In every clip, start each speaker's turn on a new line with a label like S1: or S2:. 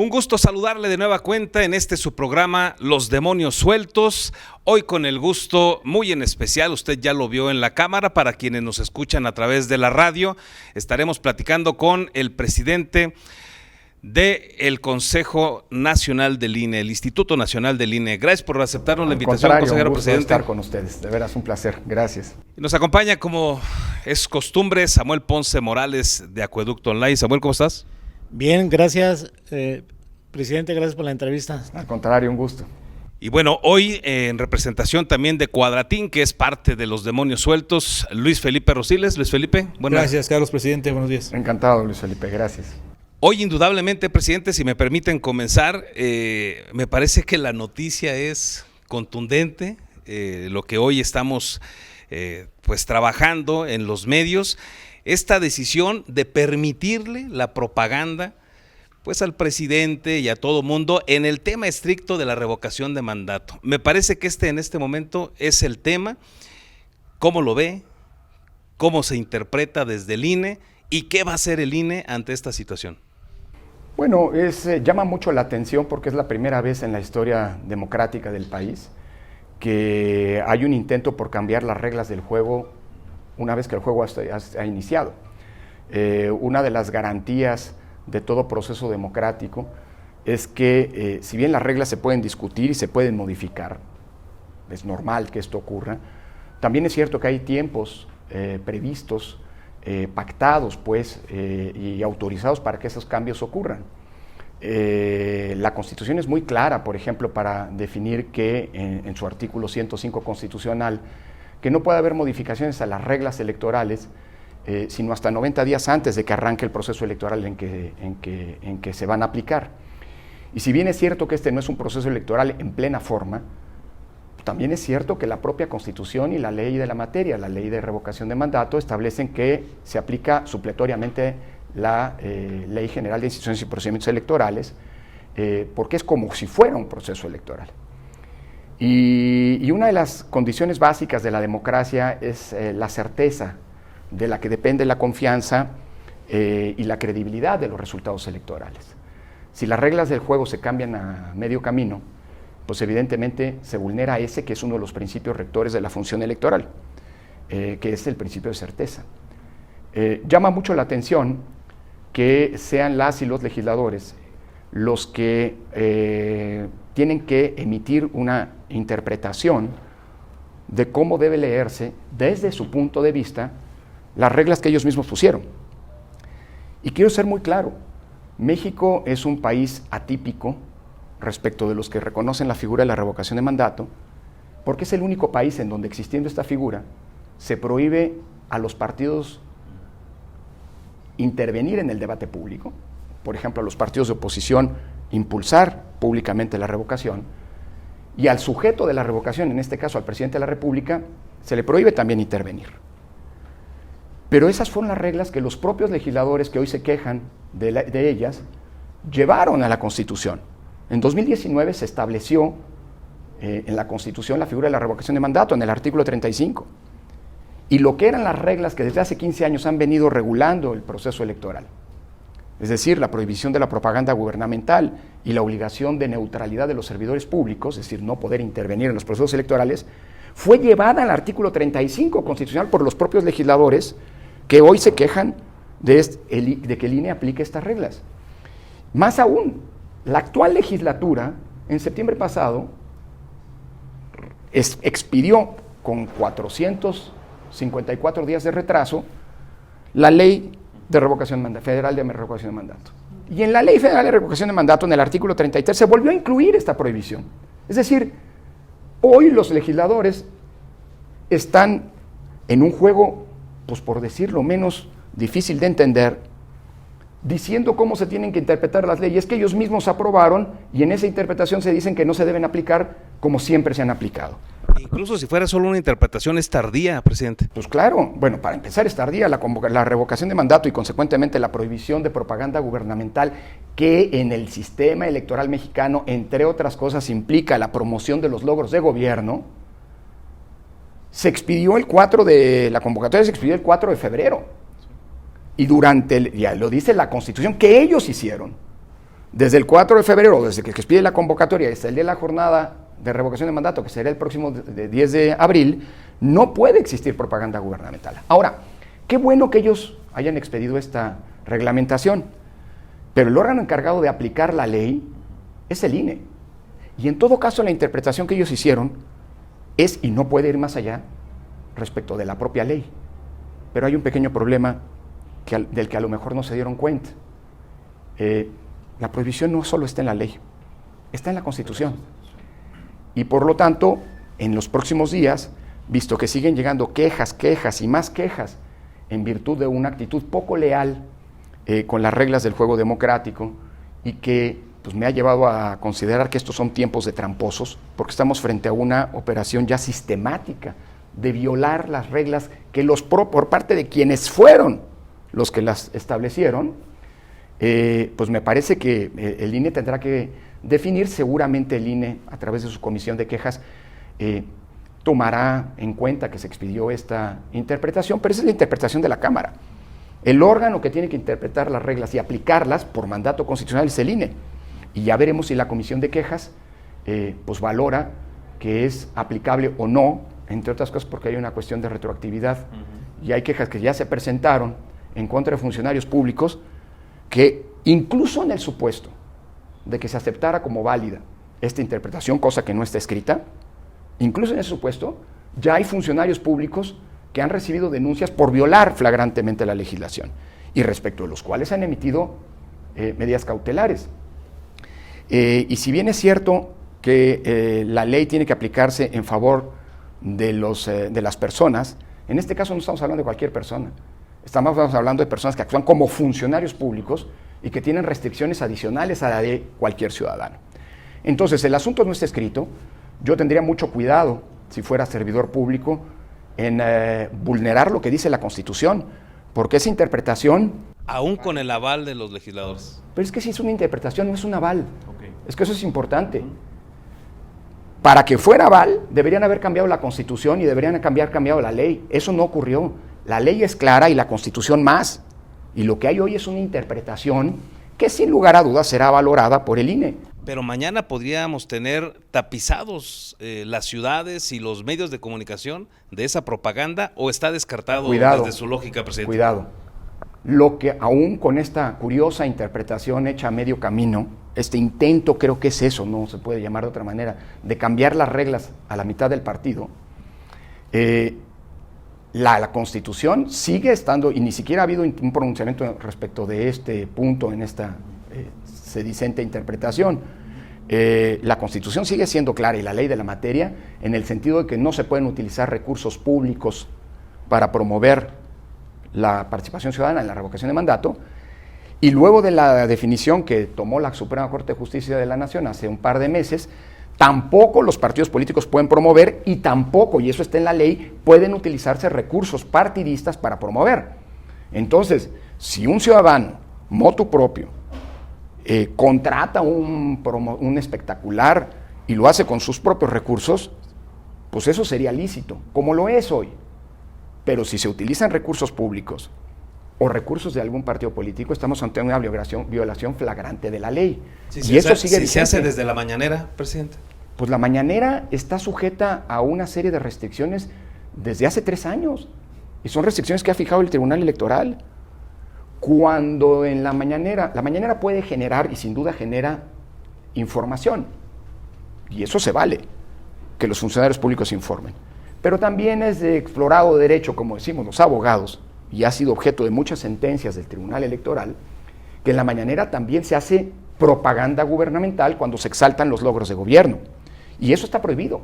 S1: Un gusto saludarle de nueva cuenta en su programa Los Demonios Sueltos. Hoy con el gusto muy en especial, usted ya lo vio en la cámara, para quienes nos escuchan a través de la radio, estaremos platicando con el presidente del Consejo Nacional del INE, el Instituto Nacional del INE. Gracias por aceptarnos la invitación, consejero presidente.
S2: Estar con ustedes, de veras un placer, gracias.
S1: Nos acompaña, como es costumbre, Samuel Ponce Morales de Acueducto Online. Samuel, ¿cómo estás?
S3: Bien, gracias, presidente, gracias por la entrevista.
S2: Al contrario, un gusto.
S1: Y bueno, hoy en representación también de Cuadratín, que es parte de Los Demonios Sueltos, Luis Felipe Rosiles. Luis Felipe, buenas.
S4: Gracias, Carlos, presidente, buenos días.
S2: Encantado, Luis Felipe, gracias.
S1: Hoy indudablemente, presidente, si me permiten comenzar, me parece que la noticia es contundente, lo que hoy estamos pues trabajando en los medios, esta decisión de permitirle la propaganda pues al presidente y a todo mundo en el tema estricto de la revocación de mandato. Me parece que en este momento es el tema. ¿Cómo lo ve? ¿Cómo se interpreta desde el INE? ¿Y qué va a hacer el INE ante esta situación?
S2: Bueno, llama mucho la atención porque es la primera vez en la historia democrática del país que hay un intento por cambiar las reglas del juego una vez que el juego ha iniciado. Una de las garantías de todo proceso democrático es que si bien las reglas se pueden discutir y se pueden modificar, es normal que esto ocurra, también es cierto que hay tiempos previstos, pactados pues y autorizados para que esos cambios ocurran. La Constitución es muy clara, por ejemplo, para definir que en su artículo 105 constitucional, que no puede haber modificaciones a las reglas electorales sino hasta 90 días antes de que arranque el proceso electoral en que se van a aplicar. Y si bien es cierto que este no es un proceso electoral en plena forma, también es cierto que la propia Constitución y la ley de la materia, la ley de revocación de mandato, establecen que se aplica supletoriamente la Ley General de Instituciones y Procedimientos Electorales, porque es como si fuera un proceso electoral. Y una de las condiciones básicas de la democracia es la certeza de la que depende la confianza y la credibilidad de los resultados electorales. Si las reglas del juego se cambian a medio camino, pues evidentemente se vulnera ese que es uno de los principios rectores de la función electoral, que es el principio de certeza. Llama mucho la atención que sean las y los legisladores los que tienen que emitir una interpretación de cómo debe leerse desde su punto de vista las reglas que ellos mismos pusieron. Y quiero ser muy claro, México es un país atípico respecto de los que reconocen la figura de la revocación de mandato, porque es el único país en donde, existiendo esta figura, se prohíbe a los partidos intervenir en el debate público, por ejemplo, a los partidos de oposición impulsar públicamente la revocación, y al sujeto de la revocación, en este caso al presidente de la República, se le prohíbe también intervenir. Pero esas fueron las reglas que los propios legisladores que hoy se quejan de ellas llevaron a la Constitución. En 2019 se estableció en la Constitución la figura de la revocación de mandato en el artículo 35. Y lo que eran las reglas que desde hace 15 años han venido regulando el proceso electoral, es decir, la prohibición de la propaganda gubernamental y la obligación de neutralidad de los servidores públicos, es decir, no poder intervenir en los procesos electorales, fue llevada al artículo 35 constitucional por los propios legisladores que hoy se quejan de que el INE aplique estas reglas. Más aún, la actual legislatura, en septiembre pasado, expidió con 454 días de retraso la ley de revocación federal de revocación de mandato. Y en la ley federal de revocación de mandato, en el artículo 33, se volvió a incluir esta prohibición. Es decir, hoy los legisladores están en un juego, pues por decirlo menos difícil de entender, diciendo cómo se tienen que interpretar las leyes que ellos mismos aprobaron, y en esa interpretación se dicen que no se deben aplicar como siempre se han aplicado.
S1: Incluso si fuera solo una interpretación, es tardía, presidente.
S2: Pues claro, bueno, para empezar es tardía la revocación de mandato y consecuentemente la prohibición de propaganda gubernamental, que en el sistema electoral mexicano, entre otras cosas, implica la promoción de los logros de gobierno. Se expidió la convocatoria se expidió el 4 de febrero. Y ya lo dice la Constitución, que ellos hicieron. Desde el 4 de febrero, desde que expide la convocatoria, hasta el día de la jornada de revocación de mandato, que será el próximo 10 de abril, no puede existir propaganda gubernamental. Ahora, qué bueno que ellos hayan expedido esta reglamentación, pero el órgano encargado de aplicar la ley es el INE. Y en todo caso, la interpretación que ellos hicieron es, y no puede ir más allá, respecto de la propia ley. Pero hay un pequeño problema del que a lo mejor no se dieron cuenta. La prohibición no solo está en la ley, está en la Constitución. Y por lo tanto, en los próximos días, visto que siguen llegando quejas y más quejas, en virtud de una actitud poco leal con las reglas del juego democrático, y que pues, me ha llevado a considerar que estos son tiempos de tramposos, porque estamos frente a una operación ya sistemática de violar las reglas que por parte de quienes fueron los que las establecieron. Pues me parece que el INE tendrá que definir, seguramente el INE, a través de su comisión de quejas, tomará en cuenta que se expidió esta interpretación, pero esa es la interpretación de la Cámara. El órgano que tiene que interpretar las reglas y aplicarlas por mandato constitucional es el INE, y ya veremos si la comisión de quejas pues valora que es aplicable o no, entre otras cosas porque hay una cuestión de retroactividad, y hay quejas que ya se presentaron en contra de funcionarios públicos que incluso en el supuesto de que se aceptara como válida esta interpretación, cosa que no está escrita, incluso en ese supuesto ya hay funcionarios públicos que han recibido denuncias por violar flagrantemente la legislación y respecto de los cuales han emitido medidas cautelares. Y si bien es cierto que la ley tiene que aplicarse en favor de las personas, en este caso no estamos hablando de cualquier persona. Estamos hablando de personas que actúan como funcionarios públicos y que tienen restricciones adicionales a la de cualquier ciudadano. Entonces, el asunto no está escrito. Yo tendría mucho cuidado, si fuera servidor público, en vulnerar lo que dice la Constitución, porque esa interpretación...
S1: Aún con el aval de los legisladores.
S2: Pero es que si es una interpretación, no es un aval. Okay. Es que eso es importante. Para que fuera aval, deberían haber cambiado la Constitución y deberían haber cambiado la ley. Eso no ocurrió. La ley es clara y la Constitución más. Y lo que hay hoy es una interpretación que sin lugar a dudas será valorada por el INE.
S1: Pero mañana podríamos tener tapizados las ciudades y los medios de comunicación de esa propaganda, ¿o está descartado desde su lógica, presidente?
S2: Cuidado. Lo que aún con esta curiosa interpretación hecha a medio camino, este intento, creo que es eso, no se puede llamar de otra manera, de cambiar las reglas a la mitad del partido, la Constitución sigue estando, y ni siquiera ha habido un pronunciamiento respecto de este punto en esta sedicente interpretación. La Constitución sigue siendo clara y la ley de la materia en el sentido de que no se pueden utilizar recursos públicos para promover la participación ciudadana en la revocación de mandato, y luego de la definición que tomó la Suprema Corte de Justicia de la Nación hace un par de meses, tampoco los partidos políticos pueden promover y tampoco, y eso está en la ley, pueden utilizarse recursos partidistas para promover. Entonces, si un ciudadano, motu propio, contrata un espectacular y lo hace con sus propios recursos, pues eso sería lícito, como lo es hoy. Pero si se utilizan recursos públicos o recursos de algún partido político, estamos ante una violación flagrante de la ley.
S1: Y eso sigue vigente. ¿Se hace desde la mañanera, presidente?
S2: Pues la mañanera está sujeta a una serie de restricciones desde hace 3 años. Y son restricciones que ha fijado el Tribunal Electoral. Cuando en la mañanera puede generar, y sin duda genera, información. Y eso se vale, que los funcionarios públicos informen. Pero también es de explorado derecho, como decimos los abogados, y ha sido objeto de muchas sentencias del Tribunal Electoral, que en la mañanera también se hace propaganda gubernamental cuando se exaltan los logros de gobierno. Y eso está prohibido.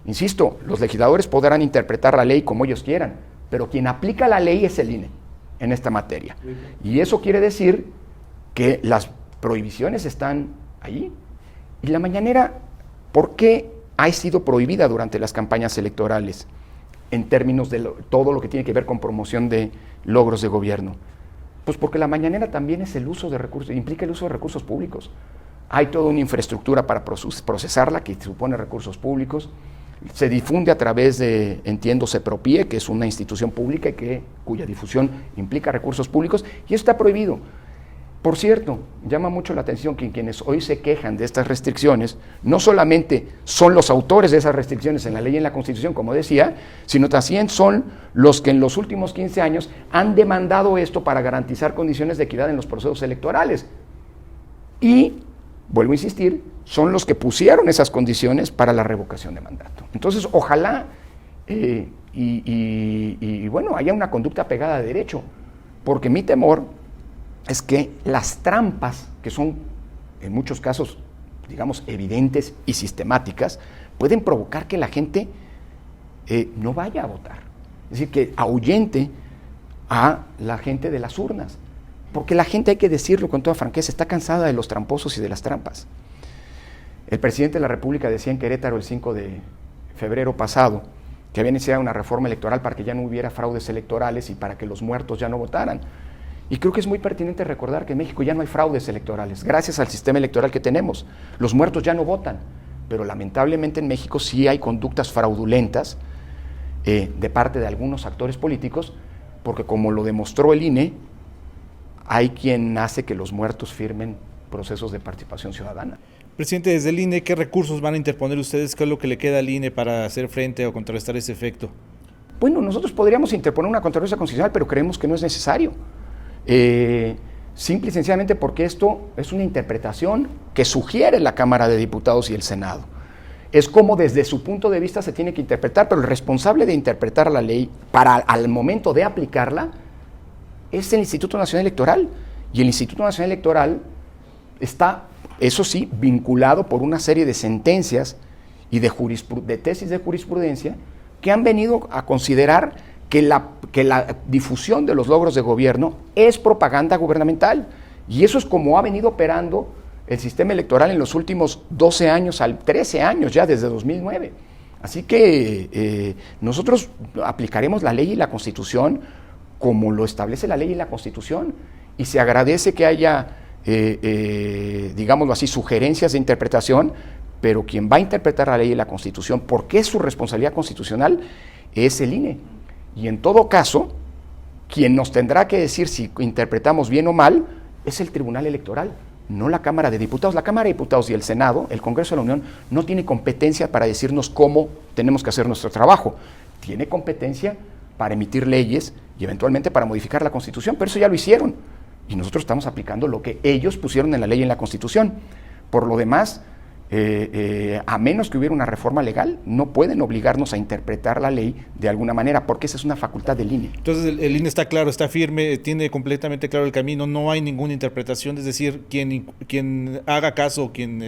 S2: Insisto, los legisladores podrán interpretar la ley como ellos quieran, pero quien aplica la ley es el INE en esta materia. Y eso quiere decir que las prohibiciones están ahí. Y la mañanera, ¿por qué ha sido prohibida durante las campañas electorales en términos de todo lo que tiene que ver con promoción de logros de gobierno? Pues porque la mañanera también es el uso de recursos, implica el uso de recursos públicos. Hay toda una infraestructura para procesarla que supone recursos públicos. Se difunde a través de, entiendo, CEPROPIE, que es una institución pública y cuya difusión implica recursos públicos, y eso está prohibido. Por cierto, llama mucho la atención que quienes hoy se quejan de estas restricciones no solamente son los autores de esas restricciones en la ley y en la Constitución, como decía, sino también son los que en los últimos 15 años han demandado esto para garantizar condiciones de equidad en los procesos electorales. Y, vuelvo a insistir, son los que pusieron esas condiciones para la revocación de mandato. Entonces, ojalá bueno, haya una conducta pegada a derecho, porque mi temor es que las trampas, que son en muchos casos, digamos, evidentes y sistemáticas, pueden provocar que la gente no vaya a votar. Es decir, que ahuyente a la gente de las urnas. Porque la gente, hay que decirlo con toda franqueza, está cansada de los tramposos y de las trampas. El presidente de la República decía en Querétaro el 5 de febrero pasado que había iniciado una reforma electoral para que ya no hubiera fraudes electorales y para que los muertos ya no votaran. Y creo que es muy pertinente recordar que en México ya no hay fraudes electorales, gracias al sistema electoral que tenemos. Los muertos ya no votan, pero lamentablemente en México sí hay conductas fraudulentas de parte de algunos actores políticos, porque como lo demostró el INE, hay quien hace que los muertos firmen procesos de participación ciudadana.
S4: Presidente, desde el INE, ¿qué recursos van a interponer ustedes? ¿Qué es lo que le queda al INE para hacer frente o contrarrestar ese efecto?
S2: Bueno, nosotros podríamos interponer una controversia constitucional, pero creemos que no es necesario. Simple y sencillamente porque esto es una interpretación que sugiere la Cámara de Diputados y el Senado. Es como desde su punto de vista se tiene que interpretar, pero el responsable de interpretar la ley para al momento de aplicarla es el Instituto Nacional Electoral. Y el Instituto Nacional Electoral está, eso sí, vinculado por una serie de sentencias y de tesis de jurisprudencia que han venido a considerar que la difusión de los logros de gobierno es propaganda gubernamental. Y eso es como ha venido operando el sistema electoral en los últimos 12 años, 13 años ya, desde 2009. Así que nosotros aplicaremos la ley y la Constitución como lo establece la ley y la Constitución. Y se agradece que haya, digámoslo así, sugerencias de interpretación, pero quien va a interpretar la ley y la Constitución, porque es su responsabilidad constitucional, es el INE. Y en todo caso, quien nos tendrá que decir si interpretamos bien o mal es el Tribunal Electoral, no la Cámara de Diputados. La Cámara de Diputados y el Senado, el Congreso de la Unión, no tiene competencia para decirnos cómo tenemos que hacer nuestro trabajo. Tiene competencia para emitir leyes y eventualmente para modificar la Constitución, pero eso ya lo hicieron. Y nosotros estamos aplicando lo que ellos pusieron en la ley y en la Constitución. Por lo demás, a menos que hubiera una reforma legal, no pueden obligarnos a interpretar la ley de alguna manera, porque esa es una facultad del INE.
S4: Entonces el INE está claro, está firme, tiene completamente claro el camino, no hay ninguna interpretación, es decir, quien haga caso, quien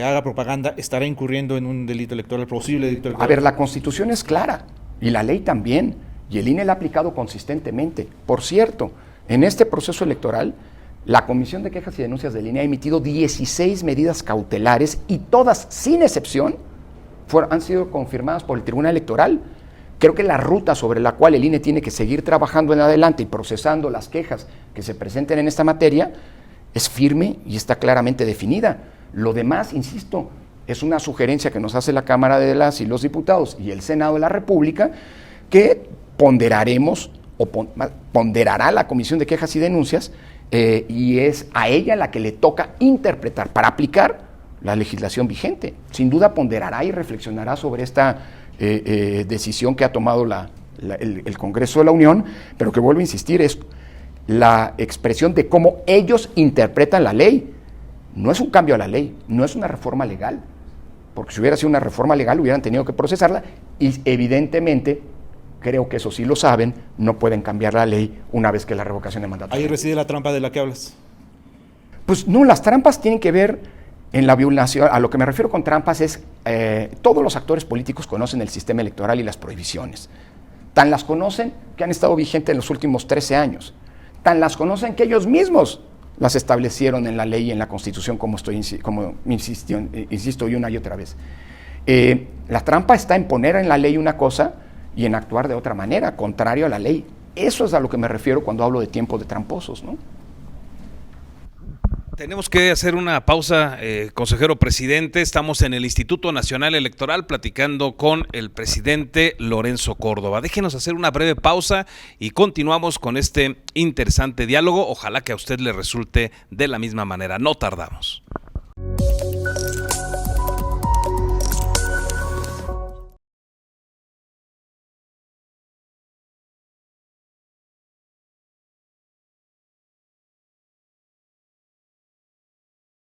S4: haga propaganda, estará incurriendo en un delito electoral, posible delito electoral.
S2: A ver, la Constitución es clara, y la ley también, y el INE la ha aplicado consistentemente. Por cierto, en este proceso electoral, la Comisión de Quejas y Denuncias del INE ha emitido 16 medidas cautelares y todas, sin excepción, han sido confirmadas por el Tribunal Electoral. Creo que la ruta sobre la cual el INE tiene que seguir trabajando en adelante y procesando las quejas que se presenten en esta materia es firme y está claramente definida. Lo demás, insisto, es una sugerencia que nos hace la Cámara de las y los Diputados y el Senado de la República que ponderaremos o ponderará la Comisión de Quejas y Denuncias y es a ella la que le toca interpretar para aplicar la legislación vigente. Sin duda ponderará y reflexionará sobre esta decisión que ha tomado el Congreso de la Unión, pero que vuelvo a insistir, es la expresión de cómo ellos interpretan la ley. No es un cambio a la ley, no es una reforma legal, porque si hubiera sido una reforma legal hubieran tenido que procesarla y evidentemente, creo que eso sí lo saben, no pueden cambiar la ley una vez que la revocación de mandato.
S4: Ahí reside la trampa de la que hablas.
S2: Pues no, las trampas tienen que ver en la violación. A lo que me refiero con trampas es, todos los actores políticos conocen el sistema electoral y las prohibiciones. Tan las conocen que han estado vigentes en los últimos 13 años. Tan las conocen que ellos mismos las establecieron en la ley y en la Constitución, como insisto y una y otra vez. La trampa está en poner en la ley una cosa y en actuar de otra manera, contrario a la ley. Eso es a lo que me refiero cuando hablo de tiempos de tramposos, ¿no?
S1: Tenemos que hacer una pausa, consejero presidente. Estamos en el Instituto Nacional Electoral platicando con el presidente Lorenzo Córdoba. Déjenos hacer una breve pausa y continuamos con este interesante diálogo. Ojalá que a usted le resulte de la misma manera. No tardamos.